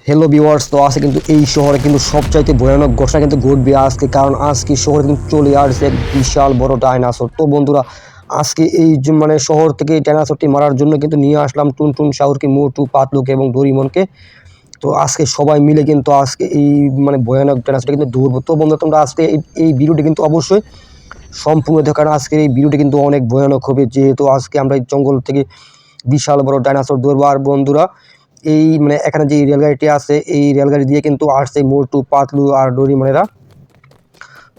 Hello viewers, তো আজকে কিন্তু এই শহরে কিন্তু সবচাইতে ভয়ানক ঘটনা কিন্তু ঘটবে আজকে, কারণ আজকে শহরে কিন্তু চলে আসছে এক বিশাল বড় ডাইনোসর। তো বন্ধুরা, আজকে এই যে মানে শহর থেকে এই ডাইনোসরটি মারার জন্য কিন্তু নিয়ে আসলাম টুনটুন, শাওরকে, মোটু, পাতলুকে এবং ডোরিমনকে। তো আজকে সবাই মিলে কিন্তু আজকে এই মানে ভয়ানক ডাইনোসরটি কিন্তু ধরবো। তো বন্ধুরা, তোমরা আজকে এই ভিডিওটি কিন্তু অবশ্যই সম্পূর্ণ দেখো, কারণ আজকের এই ভিডিওটি কিন্তু অনেক ভয়ানক হবে, যেহেতু আজকে আমরা এই জঙ্গল থেকে বিশাল বড় ডাইনোসর ধরবো। আর বন্ধুরা, এই মানে এখানে যে রেলগাড়িটি আছে, এই রেলগাড়ি দিয়ে কিন্তু আসছে মোটু, পাতলু আর ডোরিমনেরা।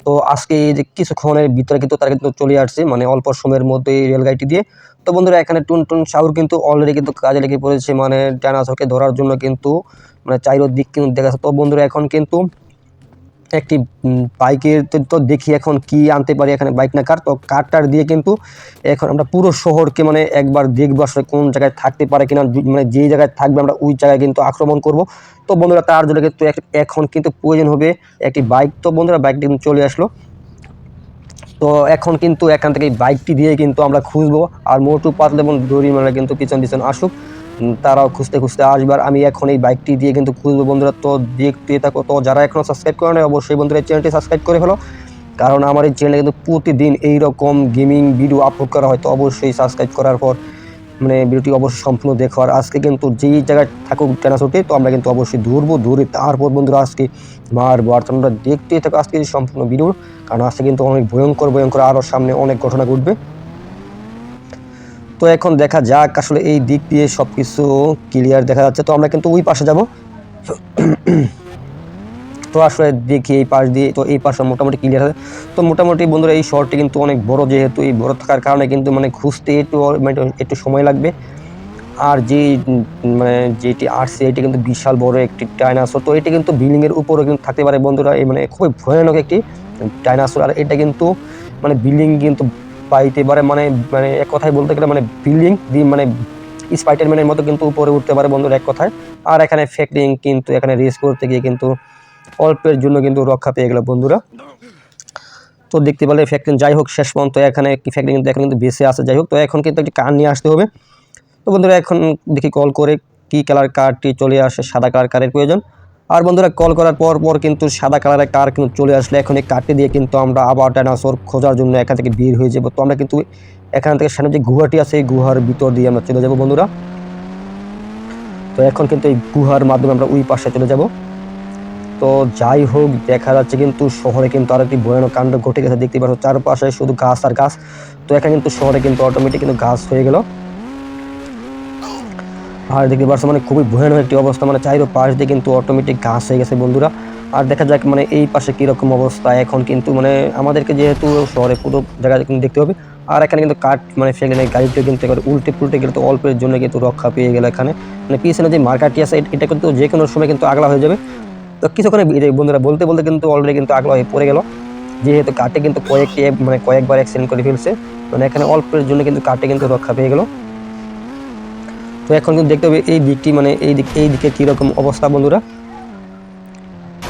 তো আজকে এই যে কিছুক্ষণের ভিতরে কিন্তু তারা কিন্তু চলে আসছে, মানে অল্প সময়ের মধ্যে এই রেলগাড়িটি দিয়ে। তো বন্ধুরা, এখানে টুনটুন, শাওর কিন্তু অলরেডি কিন্তু কাজে লেগে পড়েছে, মানে ডাইনোসরকে ধরার জন্য কিন্তু মানে চারিদিক কিন্তু দেখাচ্ছে। তো বন্ধুরা, এখন কিন্তু একটি বাইকের তো দেখি এখন কি আনতে পারি, এখানে বাইক না কার, তো কারটার দিয়ে কিন্তু এখন আমরা পুরো শহরকে মানে একবার দেখবো আসলে কোন জায়গায় থাকতে পারে কিনা, মানে যেই জায়গায় থাকবে আমরা ওই জায়গায় কিন্তু আক্রমণ করব। তো বন্ধুরা, তার জন্য কিন্তু এখন কিন্তু প্রয়োজন হবে একটি বাইক। তো বন্ধুরা, বাইকটি কিন্তু চলে আসলো। তো এখন কিন্তু এখান থেকে বাইকটি দিয়ে কিন্তু আমরা খুঁজবো, আর মোটু, পাতলু এবং ডোরিমনরা কিন্তু পিছন পিছন আসুক, তারাও খুঁজতে খুঁজতে আসবার। আমি এখন এই বাইকটি দিয়ে কিন্তু খুঁজবো। বন্ধুরা, তো দেখতে থাকো। তো যারা এখনও সাবস্ক্রাইব করে নেয়, অবশ্যই বন্ধুরা এই চ্যানেলটি সাবস্ক্রাইব করে ফেলো, কারণ আমার এই চ্যানেলে কিন্তু প্রতিদিন এইরকম গেমিং ভিডিও আপলোড করা হয়। তো অবশ্যই সাবস্ক্রাইব করার পর মানে ভিডিওটি অবশ্যই সম্পূর্ণ দেখো। আর আজকে কিন্তু যেই জায়গায় থাকুক ডাইনোসরটি, তো আমরা কিন্তু অবশ্যই ধরে তারপর বন্ধুরা আজকে মারবো। আর তোমরা দেখতেই থাকো আজকে সম্পূর্ণ ভিডিও, কারণ আজকে কিন্তু অনেক ভয়ঙ্কর আরও সামনে অনেক ঘটনা ঘটবে। তো এখন দেখা যাক, আসলে এই দিক দিয়ে সব কিছু ক্লিয়ার দেখা যাচ্ছে। তো আমরা কিন্তু ওই পাশে যাব। তো আসলে দেখি এই পাশ দিয়ে, তো এই পাশে মোটামুটি ক্লিয়ার আছে। তো মোটামুটি বন্ধুরা, এই শহরটি কিন্তু অনেক বড়, যেহেতু এই বড় থাকার কারণে কিন্তু মানে খুঁজতে একটু সময় লাগবে। আর যে মানে যেটি আসছে, এটি কিন্তু বিশাল বড় একটি ডাইনোসর। তো এটি কিন্তু বিল্ডিংয়ের উপরে কিন্তু থাকতে পারে বন্ধুরা, এই মানে খুবই ভয়ানক একটি ডাইনোসর। আর এটা কিন্তু মানে বিল্ডিং কিন্তু পাইতে পারে, মানে মানে এক কথায় বলতে গেলে মানে বিল্ডিং দিয়ে মানে স্পাইডারম্যানের মতো কিন্তু উপরে উঠতে পারে বন্ধুরা, এক কথায়। আর এখানে ফ্র্যাঙ্কলিন কিন্তু এখানে রেস করতে গিয়ে কিন্তু অল্পের জন্য কিন্তু রক্ষা পেয়ে গেল বন্ধুরা। তো দেখতে পেলে ফ্র্যাঙ্কলিন, যাই হোক, শেষ পর্যন্ত এখানে একটি ফ্র্যাঙ্কলিন কিন্তু এখন কিন্তু বেঁচে আছে। যাই হোক, তো এখন কিন্তু একটি কার নিয়ে আসতে হবে। তো বন্ধুরা, এখন দেখি কল করে কি কালার কারটি চলে আসে, সাদা কালার কারের প্রয়োজন। আর বন্ধুরা, কল করার পর কিন্তু সাদা কালারের কার কিন্তু চলে আসলে এখন এই কারটি দিয়ে কিন্তু আমরা আবার ডাইনোসর খোঁজার জন্য এখান থেকে বের হয়ে যাব। তো আমরা কিন্তু এখান থেকে সামনে যে গুহাটি আছে, এই গুহার ভিতর দিয়ে আমরা চলে যাব বন্ধুরা। তো এখন কিন্তু এই গুহার মাধ্যমে আমরা ওই পাশে চলে যাব। তো যাই হোক, দেখা যাচ্ছে কিন্তু শহরে কিন্তু আরো একটি ভয়ানক কাণ্ড ঘটে গেছে। দেখতে পাচ্ছ চারপাশে শুধু গাছ আর গাছ। তো এখানে কিন্তু শহরে কিন্তু অটোমেটিক কিন্তু গাছ হয়ে গেল। আর দেখতে পাচ্ছ মানে খুবই ভয়ানক একটি অবস্থা, মানে চাইরো পাশ দিয়ে কিন্তু অটোমেটিক ঘাস হয়ে গেছে বন্ধুরা। আর দেখা যাক মানে এই পাশে কীরকম অবস্থা। এখন কিন্তু মানে আমাদেরকে যেহেতু শহরে পুরো জায়গা কিন্তু দেখতে হবে। আর এখানে কিন্তু কাঠ মানে ফেলে নেই, গাড়িটা কিন্তু এবার উল্টে পুল্টে গেলে তো অল্পের জন্য কিন্তু রক্ষা পেয়ে গেল। এখানে মানে পিছনে যে মার্কারটি আছে, এটা কিন্তু যে কোনো সময় কিন্তু আগলা হয়ে যাবে। তো কিছুক্ষণে বন্ধুরা বলতে বলতে কিন্তু অলরেডি কিন্তু আগলা হয়ে পড়ে গেল, যেহেতু কাঠে কিন্তু কয়েকবার অ্যাক্সিডেন্ট করে ফেলছে। মানে এখানে অল্পের জন্য কিন্তু কাঠে কিন্তু রক্ষা পেয়ে গেল। তো এখন কিন্তু দেখতে হবে এই দিকটি, মানে এই দিকে কীরকম অবস্থা বন্ধুরা।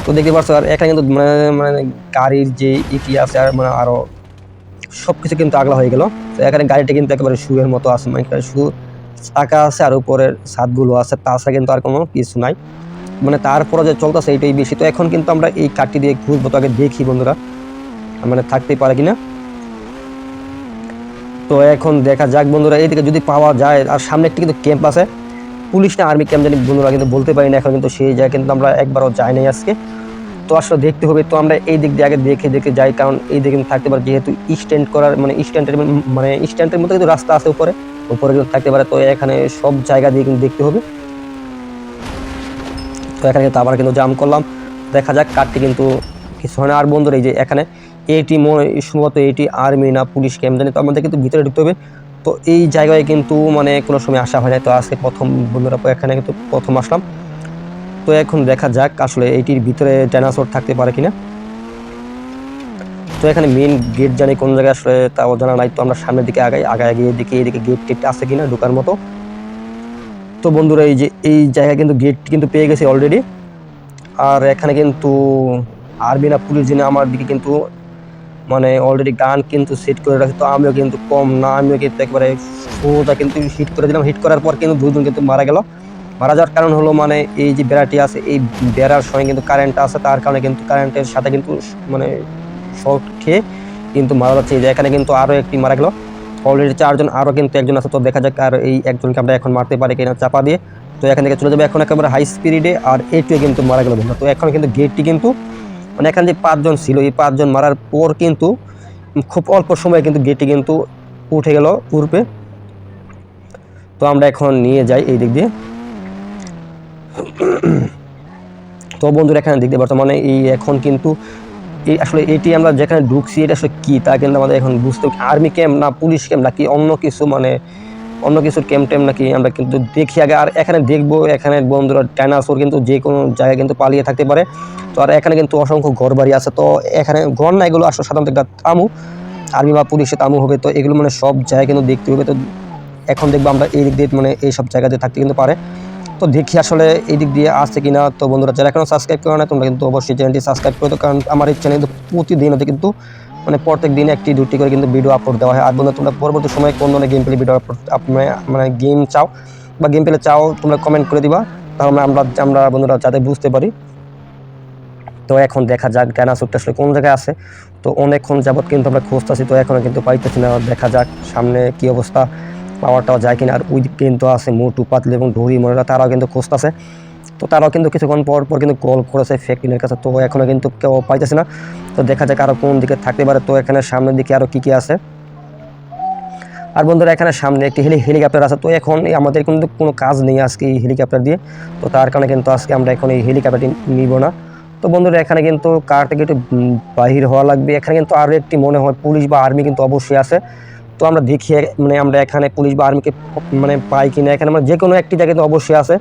তো দেখতে পাচ্ছ, আর এখানে কিন্তু মানে মানে গাড়ির যে ইটি আছে, আর মানে আরও সব কিছু কিন্তু আগলা হয়ে গেল। তো এখানে গাড়িটা কিন্তু একেবারে শুয়ের মতো আছে, মানে শুধু চাকা আছে আর উপরের ছাদগুলো আছে, তাছাড়া কিন্তু আর কোনো কিছু নাই। মানে তারপরে যে চলতেছে এইটাই বেশি। তো এখন কিন্তু আমরা এই কাঠটি দিয়ে ঘুরবো। তো আগে দেখি বন্ধুরা মানে থাকতেই পারে কিনা। তো এখন দেখা যাক বন্ধুরা, এইদিকে যদি পাওয়া যায়। আর সামনে একটি কিন্তু ক্যাম্প আছে, পুলিশ না আর্মি ক্যাম্প জানি বন্ধুরা, কিন্তু বলতে পারি না এখন। কিন্তু সেই জায়গায় কিন্তু আমরা একবারও যাই নাই আজকে। তো আসলে দেখতে হবে। তো আমরা এই দিক দিয়ে আগে দেখে যাই, কারণ এই দিকে কিন্তু থাকতে পারে, যেহেতু স্ট্যান্ড করার মানে স্ট্যান্ডের মতো কিন্তু রাস্তা আছে উপরে কিন্তু থাকতে পারে। তো এখানে সব জায়গা দিয়ে কিন্তু দেখতে হবে। তো এখানে কিন্তু আবার কিন্তু জাম করলাম। দেখা যাক কারটি কিন্তু কিছু হয় না। আর বন্ধুরা, এই যে এখানে এটি সম্ভবত এটি আর্মি না পুলিশ ক্যাম্প জানি, তো আমাদের কিন্তু ভিতরে ঢুকতে হবে। তো এই জায়গায় কিন্তু মানে কোনো সময় আসা হয় না, তো আজকে প্রথম বন্ধুরা এখানে কিন্তু প্রথম আসলাম। তো এখন দেখা যাক আসলে এইটির ভিতরে ডাইনোসর থাকতে পারে কিনা। তো এখানে মেন গেট জানি কোন জায়গায় আসলে তাও জানা নাই। তো আমরা সামনের দিকে আগায় গিয়ে দেখি এদিকে গেট আছে কিনা ঢোকার মতো। তো বন্ধুরা, এই যে এই জায়গায় কিন্তু গেট কিন্তু পেয়ে গেছি অলরেডি। আর এখানে কিন্তু আর্মি না পুলিশ যিনি আমার দিকে কিন্তু মানে অলরেডি গান কিন্তু সেট করে রাখছে। তো আমিও কিন্তু কম না, আমিও কিন্তু একেবারে সোজা কিন্তু হিট করে দিলাম। হিট করার পর কিন্তু দুজন কিন্তু মারা গেল। মারা যাওয়ার কারণ হলো মানে এই যে বেড়াটি আছে এই বেড়ার সঙ্গে কিন্তু কারেন্ট আছে, তার কারণে কিন্তু কারেন্টের সাথে কিন্তু মানে শর্ট খেয়ে কিন্তু মারা যাচ্ছে। এই যে এখানে কিন্তু আরও একটি মারা গেল, অলরেডি 4 জন, আরও কিন্তু একজন আছে। তো দেখা যাক আর এই একজনকে আমরা এখন মারতে পারি কিনা চাপা দিয়ে। তো এখান থেকে চলে যাবে এখন একেবারে হাই স্পিডে, আর এইটুকু কিন্তু মারা গেল বন্ধু। তো এখন কিন্তু গেটটি কিন্তু মানে এখানে যে 5 জন ছিল, এই 5 জন মারার পর কিন্তু খুব অল্প সময়ে কিন্তু গেটটি কিন্তু উঠে গেল পূর্বে। তো আমরা এখন নিয়ে যাই এই দিক দিয়ে। তো বন্ধুরা এখানে দেখতে বর্তমানে এই এখন কিন্তু এই আসলে এটি আমরা যেখানে ঢুকছি এটা আসলে কী তা কিন্তু আমাদের এখন বুঝতে, আর্মি ক্যাম্প না পুলিশ ক্যাম্প নাকি অন্য কিছু, মানে অন্য কিছুর ক্যাম্প ট্যাম্প নাকি আমরা কিন্তু দেখি আগে। আর এখানে দেখবো এখানে বন্ধুরা ডাইনোসর কিন্তু যে কোনো জায়গায় কিন্তু পালিয়ে থাকতে পারে। তো আর এখানে কিন্তু অসংখ্য ঘর বাড়ি আছে। তো এখানে ঘর না, এগুলো আসলে সাধারণত একটা তামু, আর্মি বা পুলিশের তামু হবে। তো এগুলো মানে সব জায়গায় কিন্তু দেখতে হবে। তো এখন দেখবো আমরা এই দিক দিয়ে মানে এইসব জায়গাতে থাকতে কিন্তু পারে। তো দেখি আসলে এই দিক দিয়ে আসছে কিনা। তো বন্ধুরা যারা এখনও সাবস্ক্রাইব করে না তোমরা কিন্তু অবশ্যই চ্যানেলটি সাবস্ক্রাইব করে দাও, কারণ আমার এই চ্যানেল প্রতিদিন হতে কিন্তু মানে প্রত্যেক দিন 1-2টি করে কিন্তু ভিডিও আপলোড দেওয়া হয়। আর বন্ধুরা তোমরা পরবর্তী সময় কোন ধরনের গেম প্লে ভিডিও মানে গেম চাও বা গেম প্লে চাও তোমরা কমেন্ট করে দিবা, তাহলে আমরা বন্ধুরা যাতে বুঝতে পারি। তো এখন দেখা যাক ডাইনোসরটা আসলে কোন জায়গায় আছে। তো অনেকক্ষণ যাবৎ কিন্তু আমরা খুঁজতেছি, তো এখনও কিন্তু পাইতেছি না। দেখা যাক সামনে কি অবস্থা, পাওয়ারটাও যায় কিনা। আর ওই দিক কিন্তু আছে মোটু পাতলু এবং ডোরি মনেরা, তারাও কিন্তু খুঁজতেছে। তো তারাও কিন্তু কিছুক্ষণ পর কিন্তু কল করেছে ফ্যাক্টরির কাছে। তো এখনও কিন্তু কেউ পাইতেছে না। তো দেখা যাক আরও কোন দিকে থাকতে পারে। তো এখানে সামনের দিকে আরও কী কী আছে। আর বন্ধুরা এখানে সামনে একটি হেলিকপ্টার আছে। তো এখন আমাদের কিন্তু কোনো কাজ নেই আজকে এই হেলিকপ্টার দিয়ে। তো তার কারণে কিন্তু আজকে আমরা এখন এই হেলিকপ্টারটি নিব না। তো বন্ধুরা এখানে কিন্তু কার থেকে একটু বাহির হওয়া লাগবে। এখানে কিন্তু আরও একটি মনে হয় পুলিশ বা আর্মি কিন্তু অবশ্যই আছে। তো আমরা দেখি মানে আমরা এখানে পুলিশ বা আর্মিকে মানে পাই কিনা। এখানে আমরা যে কোনো একটি জায়গায় কিন্তু অবশ্যই আছে,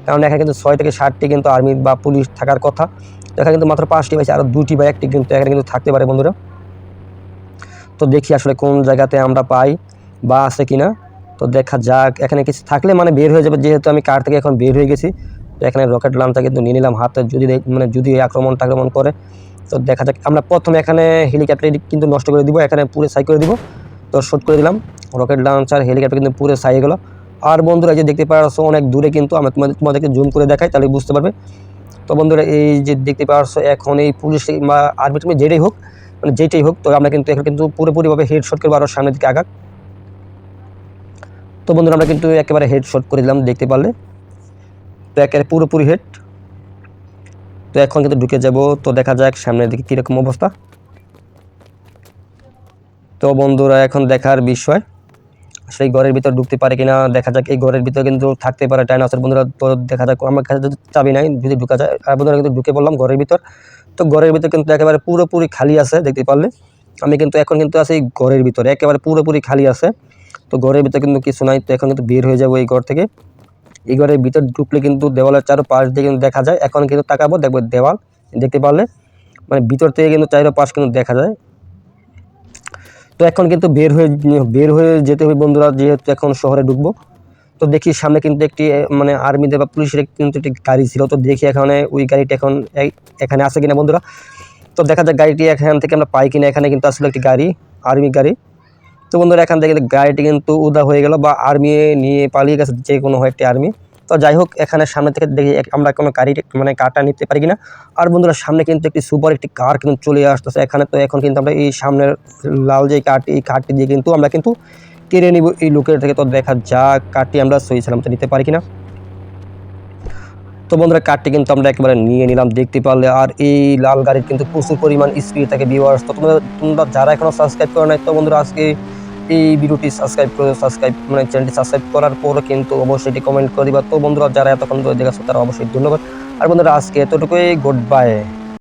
কারণ এখানে কিন্তু 6 থেকে 7টি কিন্তু আর্মি বা পুলিশ থাকার কথা। তো এখানে কিন্তু মাত্র 5টি পাইছে, আরও 2টি বা 1টি কিন্তু এখানে কিন্তু থাকতে পারে বন্ধুরা। তো দেখি আসলে কোন জায়গাতে আমরা পাই বা আছে কিনা। তো দেখা যাক, এখানে কিছু থাকলে মানে বের হয়ে যাবে, যেহেতু আমি কার থেকে এখন বের হয়ে গেছি। তো এখানে রকেট লঞ্চটা কিন্তু নিয়ে নিলাম হাতে, যদি আক্রমণ করে। তো দেখা যাক, আমরা প্রথমে এখানে হেলিকপ্টার কিন্তু নষ্ট করে দিব, এখানে পুরো সাই করে দিব। তো শট করে দিলাম, রকেট লঞ্চার হেলিকপ্টার কিন্তু পুরো সাই হয়ে গেল। আর বন্ধুরা যে দেখতে পাচ্ছ অনেক দূরে কিন্তু আমি তোমাদেরকে জুম করে দেখাই, তাহলে বুঝতে পারবে। তো বন্ধুরা এই যে দেখতে পাচ্ছ এখন এই পুলিশ বা আর্মি তুমি যেটাই হোক, মানে যেটাই হোক, তো আমরা কিন্তু এখন কিন্তু পুরোপুরিভাবে হেডশট করবো আরও সামনের দিকে আগাক। তো বন্ধুরা আমরা কিন্তু একেবারে হেডশট করে দিলাম, দেখতে পারলে। তো একেবারে পুরোপুরি হেড। তো এখন কিন্তু ঢুকে যাব। তো দেখা যাক সামনের দিকে কীরকম অবস্থা। তো বন্ধুরা এখন দেখার বিষয় সেই ঘরের ভিতর ঢুকতে পারে কিনা। দেখা যাক, এই ঘরের ভিতরে কিন্তু থাকতে পারে ডাইনোসর বন্ধুরা। তো দেখা যাক, আমার কাছে যদি চাবি নাই, যদি ঢুকা যায়। আর বন্ধুরা কিন্তু ঢুকে পড়লাম ঘরের ভিতর। তো ঘরের ভিতর কিন্তু একেবারে পুরোপুরি খালি আছে, দেখতে পারলে। আমি কিন্তু এখন কিন্তু আছি ঘরের ভিতরে, একেবারে পুরোপুরি খালি আছে। তো ঘরের ভিতরে কিন্তু কিছু নাই। তো এখন কিন্তু বের হয়ে যাবো এই ঘর থেকে। এই ঘরের ভিতর ঢুকলে কিন্তু দেওয়ালের চারপাশ দিয়ে কিন্তু দেখা যায়। এখন কিন্তু তাকাবো, দেখবো দেওয়াল, দেখতে পারলে মানে ভিতর থেকে কিন্তু চারপাশ কিন্তু দেখা যায়। তো এখন কিন্তু বের হয়ে যেতে হবে বন্ধুরা, যেহেতু এখন শহরে ঢুকবো। তো দেখি সামনে কিন্তু একটি মানে আর্মিদের বা পুলিশের কিন্তু একটি গাড়ি ছিল। তো দেখি এখানে ওই গাড়িটা এখন এখানে আছে কিনা বন্ধুরা। তো দেখা যাক গাড়িটি এখান থেকে আমরা পাই কিনা। এখানে কিন্তু আসলে একটি গাড়ি, আর্মি গাড়ি। তো বন্ধুরা এখান থেকে গাড়িটি কিন্তু উদা হয়ে গেল, বা আর্মি নিয়ে পালিয়ে গেছে, যে কোনো একটি আর্মি। তো যাই হোক, এখানে সামনে থেকে দেখি আমরা কোনো গাড়ি মানে কারটা নিতে পারি কিনা। আর বন্ধুরা সামনে কিন্তু একটি সুপার একটি কার কিন্তু চলে আসতেছে এখানে। তো এখন কিন্তু আমরা এই সামনের লাল যে কারটি, এই কারটি দিয়ে কিন্তু আমরা কিন্তু কেড়ে নিব এই লোকের থেকে। তো দেখা যাক কারটি আমরা সহি সালামতে নিতে পারি কিনা। তো বন্ধুরা কারটি কিন্তু আমরা একেবারে নিয়ে নিলাম, দেখতে পারলে। আর এই লাল গাড়ির কিন্তু প্রচুর পরিমাণ স্পিড থাকে ভিউয়ার্স। তো তোমরা যারা এখনও সাবস্ক্রাইব করে নাই, তো বন্ধুরা আজকে এই ভিডিওটি মানে চ্যানেলটি সাবস্ক্রাইব করার পরও কিন্তু অবশ্যই এটি কমেন্ট করে দিবা। তো বন্ধুরা যারা এতক্ষণ ধরে দেখাচ্ছ তারা অবশ্যই ধন্যবাদ। আর বন্ধুরা আজকে এতটুকুই, গুড বাই।